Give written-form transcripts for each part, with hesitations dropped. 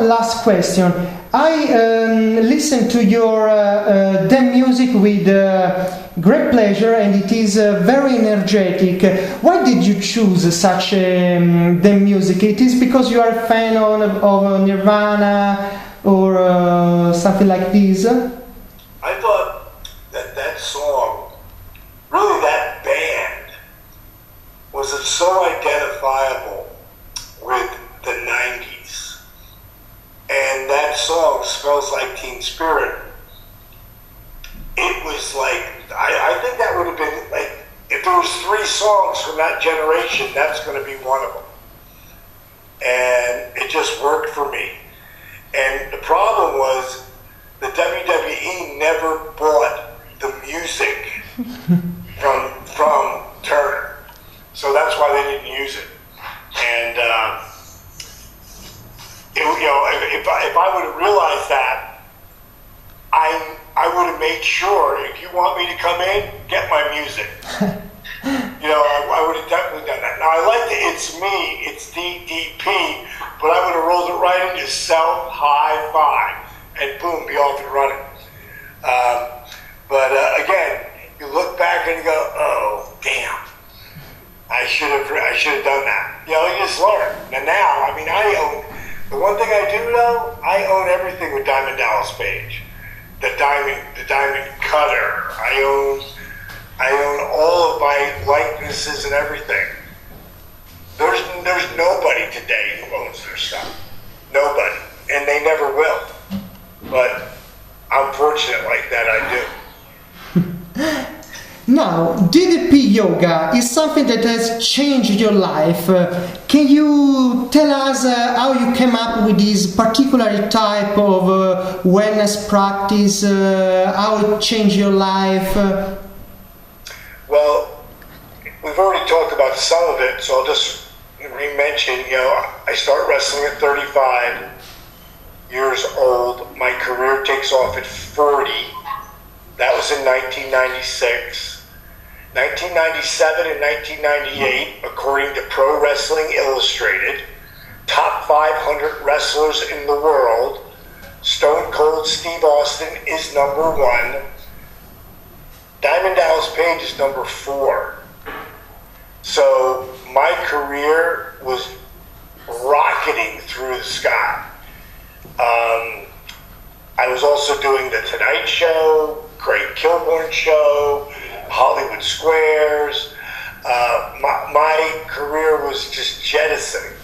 last question. I listened to your DEM music with great pleasure, and it is very energetic. Why did you choose such DEM music? It is because you are a fan of Nirvana or something like this? I thought that song, really that band, was so identifiable with the 90s. And that song, Smells Like Teen Spirit, it was like, I think that would have been like, if there was 3 songs from that generation, that's going to be one of them. And it just worked for me. And the problem was, the WWE never bought the music from Turner. So that's why they didn't use it. And, if I would have realized that, I would have made sure, if you want me to come in, get my music. I would have definitely done that. Now, I like the It's Me, It's DDP, but I would have rolled it right into Self High Five, and boom, be off and running. Again, you look back and you go, oh, damn. I should have done that. You just learn. And now, the one thing I do know, I own everything with Diamond Dallas Page. The diamond cutter. I own all of my likenesses and everything. There's nobody today who owns their stuff. Nobody. And they never will. But I'm fortunate like that, I do. Now, DDP yoga is something that has changed your life. Can you tell us how you came up with this particular type of wellness practice, how it changed your life? Well, we've already talked about some of it, so I'll just re-mention, I start wrestling at 35 years old. My career takes off at 40. That was in 1996. 1997 and 1998, according to Pro Wrestling Illustrated, top 500 wrestlers in the world, Stone Cold Steve Austin is number 1. Diamond Dallas Page is number 4. So my career was rocketing through the sky. I was also doing The Tonight Show, Craig Kilborn Show, Hollywood Squares. My career was just jettisoning.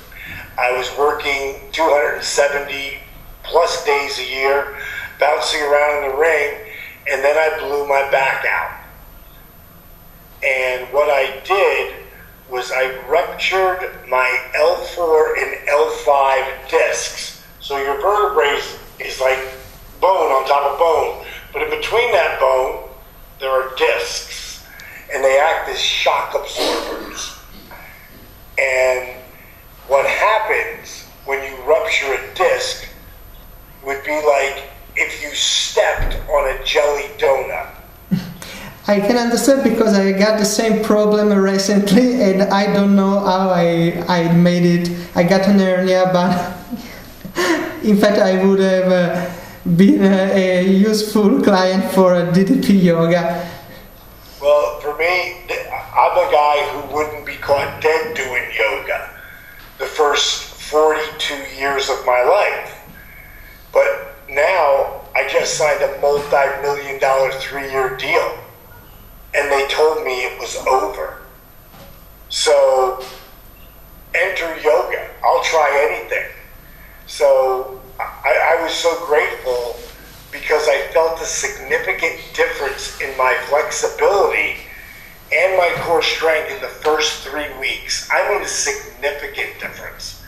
I was working 270 plus days a year, bouncing around in the ring, and then I blew my back out. And what I did was I ruptured my L4 and L5 discs. So your vertebrae is like bone on top of bone, but in between that bone, there are discs, and they act as shock absorbers. And what happens when you rupture a disc would be like if you stepped on a jelly donut. I can understand because I got the same problem recently, and I don't know how I made it. I got an hernia, but in fact I would have been a useful client for DDP yoga. Well, for me, I'm a guy who wouldn't be caught dead doing yoga the first 42 years of my life. But now I just signed a multi-million-dollar 3-year deal, and they told me it was over. So enter yoga. I'll try anything. So I was so grateful because I felt a significant difference in my flexibility and my core strength in the first 3 weeks. I mean, a significant difference.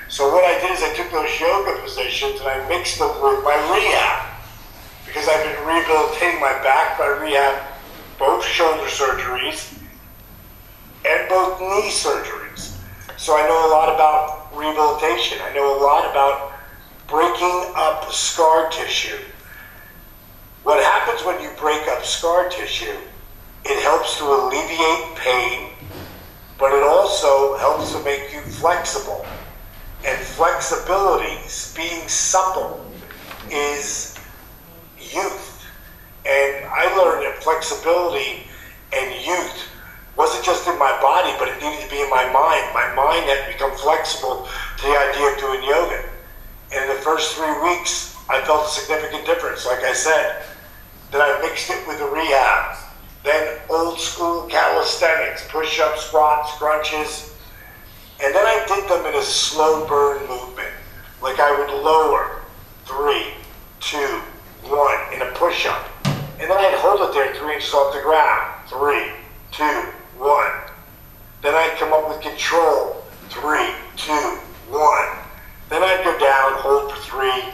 So what I did is I took those yoga positions and I mixed them with my rehab, because I've been rehabilitating my back. I rehab both shoulder surgeries and both knee surgeries. So I know a lot about rehabilitation. I know a lot about breaking up scar tissue. What happens when you break up scar tissue, it helps to alleviate pain, but it also helps to make you flexible. And flexibility, being supple, is youth. And I learned that flexibility and youth wasn't just in my body, but it needed to be in my mind. My mind had become flexible to the idea of doing yoga. And in the first 3 weeks, I felt a significant difference. Like I said, then I mixed it with the rehab. Then old school calisthenics, push-ups, squats, crunches. And then I did them in a slow burn movement. Like I would lower 3, 2, 1 in a push-up. And then I'd hold it there 3 inches off the ground. 3, 2, 1. Then I'd come up with control. 3, 2, 1. Then I'd go down, hold for 3,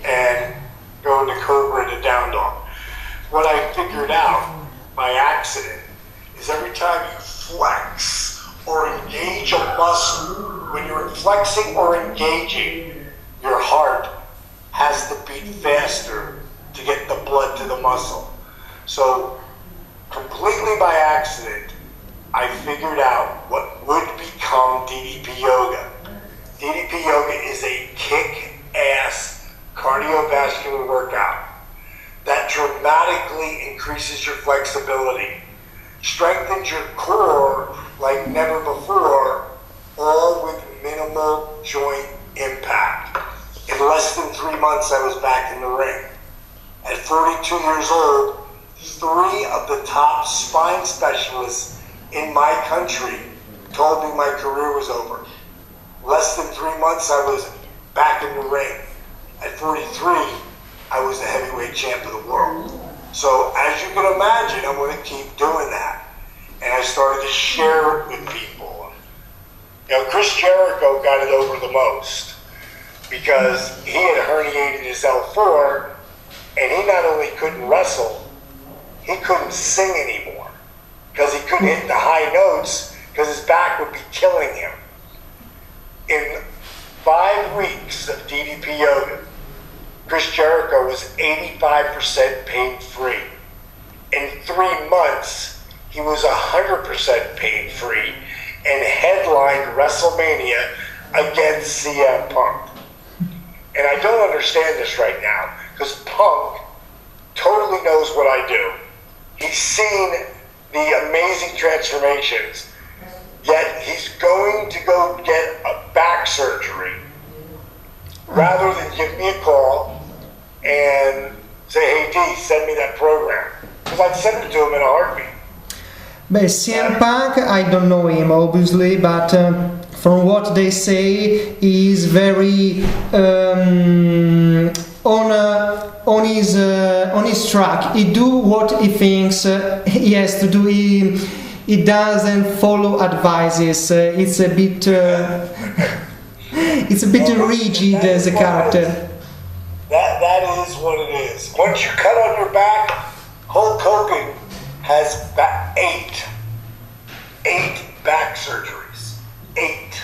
and go into cobra and a down dog. What I figured out by accident is every time you flex or engage a muscle, when you're flexing or engaging, your heart has to beat faster to get the blood to the muscle. So completely by accident, I figured out what would become DDP Yoga. DDP Yoga is a kick-ass cardiovascular workout that dramatically increases your flexibility, strengthens your core like never before, all with minimal joint impact. In less than 3 months, I was back in the ring. At 42 years old, 3 of the top spine specialists in my country told me my career was over. Less than 3 months, I was back in the ring. At 43, I was the heavyweight champ of the world. So as you can imagine, I'm going to keep doing that. And I started to share it with people. You know, Chris Jericho got it over the most because he had herniated his L4, and he not only couldn't wrestle, he couldn't sing anymore because he couldn't hit the high notes because his back would be killing him. In 5 weeks of DDP Yoga, Chris Jericho was 85% pain-free. In 3 months, he was 100% pain-free and headlined WrestleMania against CM Punk. And I don't understand this right now because Punk totally knows what I do. He's seen the amazing transformations, yet he's going to go get a back surgery rather than give me a call and say, hey D, send me that program. Because I'd send it to him in a heartbeat. But CM Punk, I don't know him obviously, but from what they say, he's very on his track. He do what he thinks he has to do. He doesn't follow advices. It's a bit rigid as a character. That is what it is. Once you cut on your back, Hulk Hogan has 8 back surgeries. 8.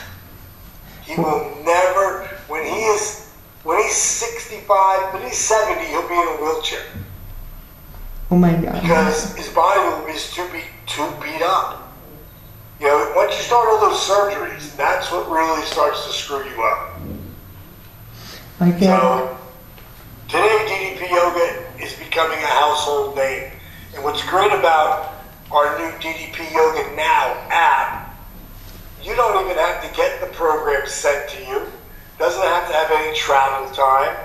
He will never, when he's 65, when he's 70, he'll be in a wheelchair. Oh my God. Because his body will be too beat up. You know, once you start all those surgeries, that's what really starts to screw you up. So, today DDP Yoga is becoming a household name. And what's great about our new DDP Yoga Now app, you don't even have to get the program sent to you. Doesn't have to have any travel time.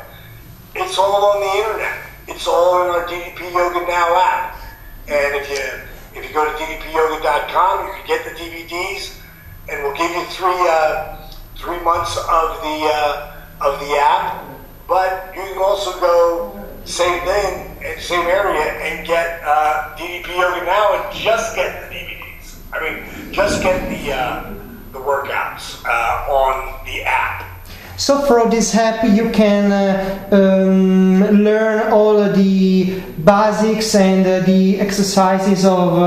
It's all on the internet. It's all in our DDP Yoga Now app. And if you go to ddpyoga.com, you can get the DVDs, and we'll give you 3 months of the app. But you can also go same thing in same area and get DDP Yoga Now and just get the DVDs. I mean, just get the workouts on the app. So through this app you can learn all the basics and the exercises of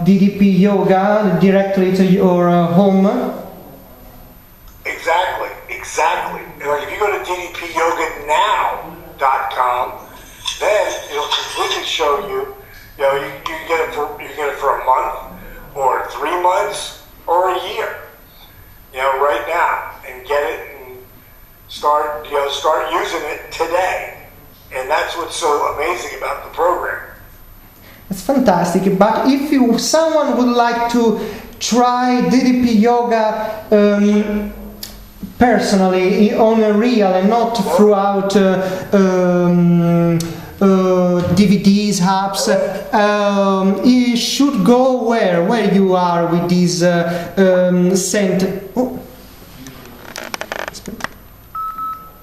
DDP Yoga directly to your home. Exactly. Like if you go to ddpyoganow.com, then it'll completely show you. You know, you can get it for a month, or 3 months, or a year. You know, right now, and get it and start using it today. And that's what's so amazing about the program. It's fantastic. But if someone would like to try DDP yoga personally, on a real and not throughout DVDs, apps, you should go where you are with this center. Oh.